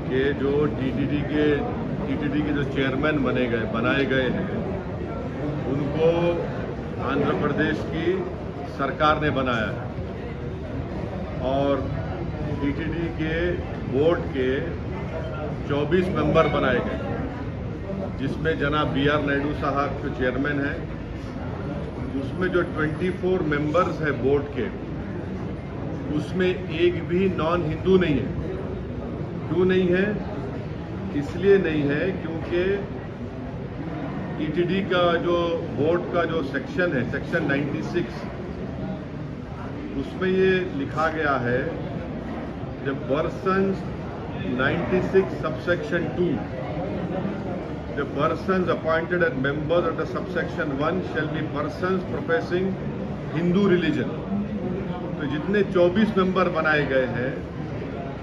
कि जो टीटीडी के जो चेयरमैन बनाए गए हैं, उनको आंध्र प्रदेश की सरकार ने बनाया है और टीटीडी के बोर्ड के 24 मेंबर बनाए गए, जिसमें जनाब BR नायडू साहब जो चेयरमैन हैं, उसमें जो 24 मेंबर्स है बोर्ड के, उसमें एक भी नॉन हिंदू नहीं है। क्यों नहीं है? इसलिए नहीं है क्योंकि टीटीडी का जो बोर्ड का जो सेक्शन है, सेक्शन 96, उसमें ये लिखा गया है, the persons 96 subsection 2, the persons appointed as members of the subsection 1 shall be persons professing Hindu religion. तो जितने 24 मेंबर बनाए गए हैं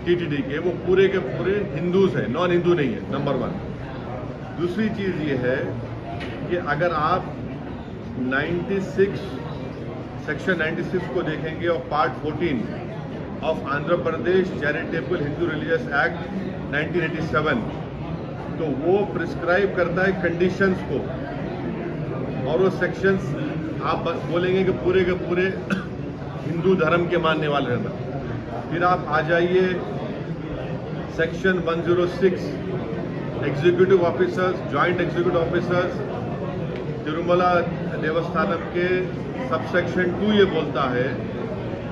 टीटीडी के, वो पूरे के पूरे हिंदूज हैं, नॉन हिंदू नहीं है, नंबर 1। दूसरी चीज़ ये है कि अगर आप 96 सेक्शन 96 को देखेंगे और part 14 of Andhra Pradesh charitable Hindu religious act 1987, तो वो प्रिस्क्राइब करता है कंडीशंस को, और वो सेक्शंस आप बोलेंगे कि पूरे के पूरे हिंदू धर्म के मानने वाले रहना। फिर आप आ जाइए section 106, executive officers, joint executive officers, Tirumala Devasthanam के सबसेक्शन 2 ये बोलता है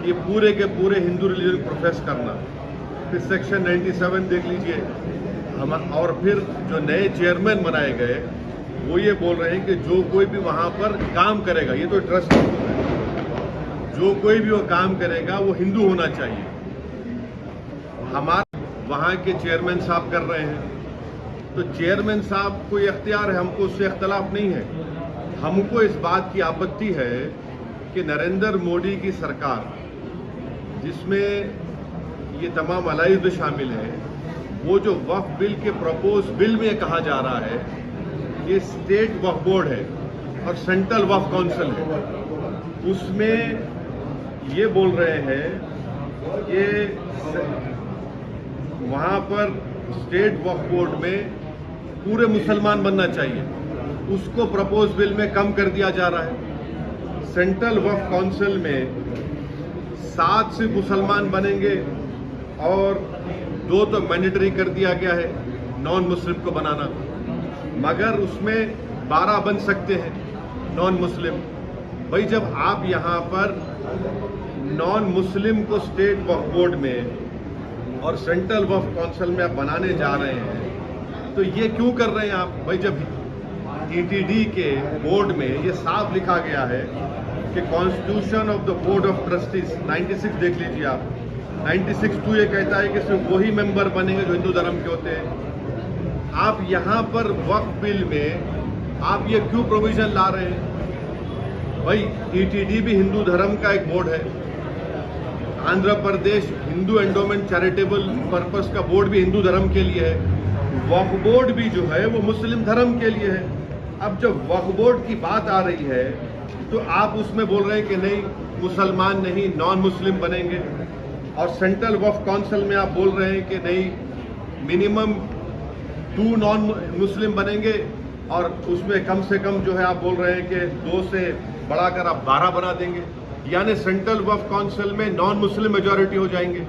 कि पूरे के पूरे हिंदू रिलीजन प्रोफेस करना। फिर सेक्शन 97 देख लीजिए हम, और फिर जो नए चेयरमैन बनाए गए, वो ये बोल रहे हैं कि जो कोई भी वहाँ पर काम करेगा, ये तो ट्रस्ट है, जो कोई भी वो काम करेगा वो हिंदू होना चाहिए। हमारे वहाँ के चेयरमैन साहब कर रहे हैं, तो चेयरमैन साहब को ये अख्तियार है, हमको उससे इख्तलाफ नहीं है। हमको इस बात की आपत्ति है कि नरेंद्र मोदी की सरकार, जिसमें ये तमाम अलाइज शामिल हैं, वो जो वक्फ बिल के प्रपोज बिल में कहा जा रहा है, ये स्टेट वक्फ बोर्ड है और सेंट्रल वक्फ काउंसिल है, उसमें ये बोल रहे हैं कि वहाँ पर स्टेट वक्फ बोर्ड में पूरे मुसलमान बनना चाहिए, उसको प्रपोज बिल में कम कर दिया जा रहा है। सेंट्रल वक्फ काउंसिल में 7 सिर्फ मुसलमान बनेंगे और 2 तो मैंडेटरी कर दिया गया है नॉन मुस्लिम को बनाना, मगर उसमें 12 बन सकते हैं नॉन मुस्लिम। भाई, जब आप यहाँ पर नॉन मुस्लिम को स्टेट वक्फ बोर्ड में और सेंट्रल वक्फ काउंसिल में आप बनाने जा रहे हैं, तो ये क्यों कर रहे हैं आप? भाई, जब टीटीडी के बोर्ड में ये साफ लिखा गया है कि constitution of the board of trustees 96 देख लीजिए आप, 96(2) ये कहता है कि सिर्फ वही मेंबर बनेंगे जो हिंदू धर्म के होते हैं। आप यहाँ पर वक्फ बिल में आप ये क्यों प्रोविजन ला रहे हैं? भाई, टीटीडी भी हिंदू धर्म का एक बोर्ड है, Andhra Pradesh Hindu endowment charitable purpose का बोर्ड भी हिंदू धर्म के लिए है, वक्फ बोर्ड भी जो है वो मुस्लिम धर्म के लिए है। अब जब वक्फ बोर्ड की बात आ रही है, तो आप उसमें बोल रहे हैं कि नहीं, मुसलमान नहीं, नॉन मुस्लिम बनेंगे, और सेंट्रल वक्फ काउंसिल में आप बोल रहे हैं कि नहीं, मिनिमम 2 नॉन मुस्लिम बनेंगे, और उसमें कम से कम जो है आप बोल रहे हैं कि 2 से बढ़ाकर आप 12 बना देंगे, यानी सेंट्रल वक्फ काउंसिल में नॉन मुस्लिम मेजॉरिटी हो जाएंगे,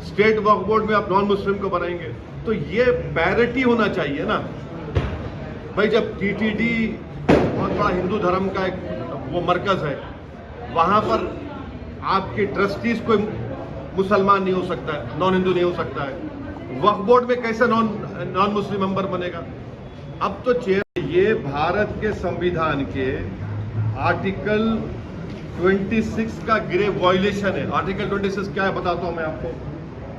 स्टेट वक्फ बोर्ड में आप नॉन मुस्लिम को बनाएंगे। तो ये पैरिटी होना चाहिए ना भाई। जब टीटीडी बहुत बड़ा हिंदू धर्म का एक वो मरकज है, वहां पर आपके ट्रस्टीज कोई मुसलमान नहीं हो सकता है, नॉन हिंदू नहीं हो सकता है, वक्फ बोर्ड में कैसे नॉन मुस्लिम मेंबर बनेगा? अब तो ये भारत के संविधान के आर्टिकल 26 का ग्रेव वायलेशन है। आर्टिकल 26 क्या है बताता हूं मैं आपको।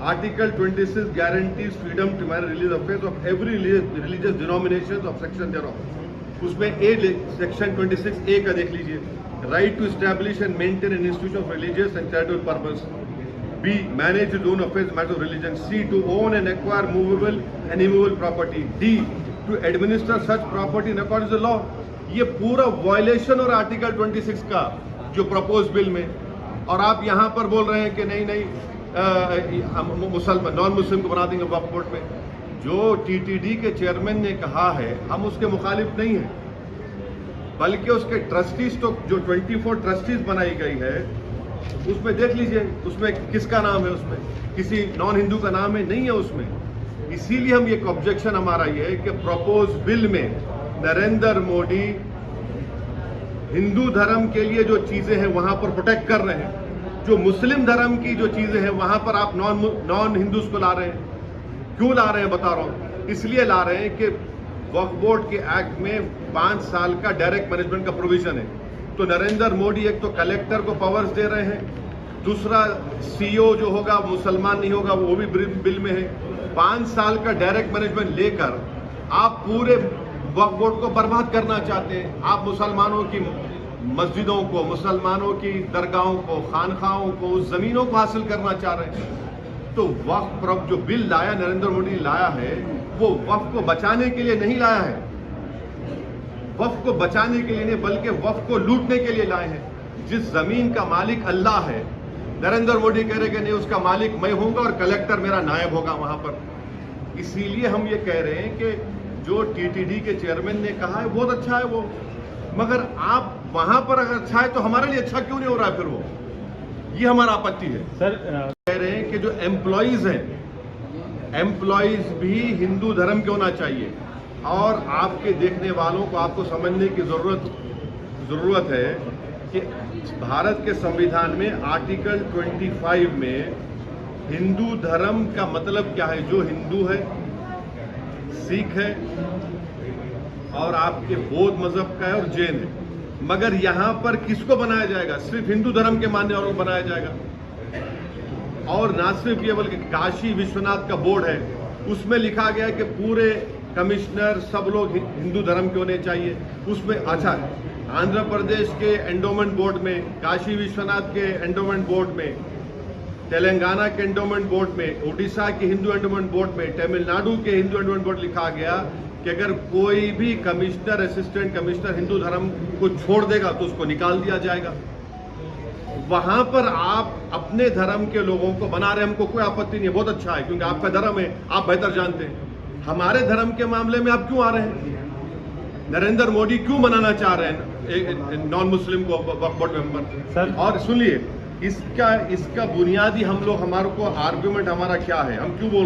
Article 26 guarantees freedom to marry religious affairs of every religious denominations of section thereof. उसमें सेक्शन 26A का देख लीजिए, right to establish and maintain an institution of religious and charitable purpose. B, manage its own affairs, matter of religion. C, to own and acquire movable and immovable property. D, to administer such property in accordance with the law. ये पूरा violation और article 26 का जो propose bill में, और आप यहाँ पर बोल रहे हैं कि नहीं नहीं मुसलमान नॉन मुस्लिम को बना देंगे वक्फ बोर्ड में। जो टीटीडी के चेयरमैन ने कहा है हम उसके मुखालिफ नहीं हैं, बल्कि उसके ट्रस्टीज तो जो 24 ट्रस्टीज बनाई गई है उसमें देख लीजिए, उसमें किसका नाम है, उसमें किसी नॉन हिंदू का नाम है, नहीं है उसमें। इसीलिए हम एक ऑब्जेक्शन हमारा ये है कि प्रपोज बिल में नरेंद्र मोदी हिंदू धर्म के लिए जो चीजें हैं वहां पर प्रोटेक्ट कर रहे हैं, जो मुस्लिम धर्म की जो चीजें हैं वहां पर आप नॉन हिंदूज को ला रहे हैं। क्यों ला रहे हैं बता रहा हूं, इसलिए ला रहे हैं कि वक्फ बोर्ड के एक्ट में 5 साल का डायरेक्ट मैनेजमेंट का प्रोविजन है। तो नरेंद्र मोदी एक तो कलेक्टर को पावर्स दे रहे हैं, दूसरा सीईओ जो होगा मुसलमान नहीं होगा वो भी बिल में है। 5 साल का डायरेक्ट मैनेजमेंट लेकर आप पूरे वक्फ बोर्ड को बर्बाद करना चाहते हैं। आप मुसलमानों की मस्जिदों को, मुसलमानों की दरगाहों को, खानखाहों को, जमीनों को हासिल करना चाह रहे हैं। तो वक्फ जो बिल लाया नरेंद्र मोदी लाया है वो वक्फ को बचाने के लिए नहीं लाया है, वक्फ को बचाने के लिए नहीं बल्कि वक्फ को लूटने के लिए लाए हैं। जिस जमीन का मालिक अल्लाह है, नरेंद्र मोदी कह रहे कि नहीं उसका मालिक मैं होऊंगा और कलेक्टर मेरा नायब होगा वहां पर। इसीलिए हम ये कह रहे हैं कि जो टीटीडी के चेयरमैन ने कहा है बहुत अच्छा है वो, मगर आप वहां पर अगर अच्छा है तो हमारे लिए अच्छा क्यों नहीं हो रहा है फिर वो, ये हमारा आपत्ति है। सर कह रहे हैं कि जो एम्प्लॉइज हैं, एम्प्लॉइज भी हिंदू धर्म के होना चाहिए। और आपके देखने वालों को आपको समझने की जरूरत है कि भारत के संविधान में आर्टिकल 25 में हिंदू धर्म का मतलब क्या है। जो हिंदू है, सिख है और आपके बौद्ध मजहब का है और जैन है, मगर यहां पर किसको बनाया जाएगा, सिर्फ हिंदू धर्म के मानने वालों को बनाया जाएगा। और ना सिर्फ ये बल्कि काशी विश्वनाथ का बोर्ड है उसमें लिखा गया है कि पूरे कमिश्नर सब लोग हिंदू धर्म के होने चाहिए। उसमें अच्छा आंध्र प्रदेश के एंडोमेंट बोर्ड में, काशी विश्वनाथ के एंडोमेंट बोर्ड में, तेलंगाना के एंडोमेंट बोर्ड में, उड़ीसा के हिंदू एंडोमेंट बोर्ड में, तमिलनाडु के हिंदू एंडोमेंट बोर्ड लिखा गया कि अगर कोई भी कमिश्नर, असिस्टेंट कमिश्नर हिंदू धर्म को छोड़ देगा तो उसको निकाल दिया जाएगा। वहां पर आप अपने धर्म के लोगों को बना रहे, हमको कोई आपत्ति नहीं है, बहुत अच्छा है क्योंकि आपका धर्म है, आप बेहतर जानते हैं। हमारे धर्म के मामले में आप क्यों आ रहे हैं? नरेंद्र मोदी क्यों बनाना चाह रहे हैं नॉन मुस्लिम को वक्फ बोर्ड मेंबर? और सुनिए, इसका बुनियादी हम लोग, हमारे को आर्गुमेंट हमारा क्या है, हम क्यों बोल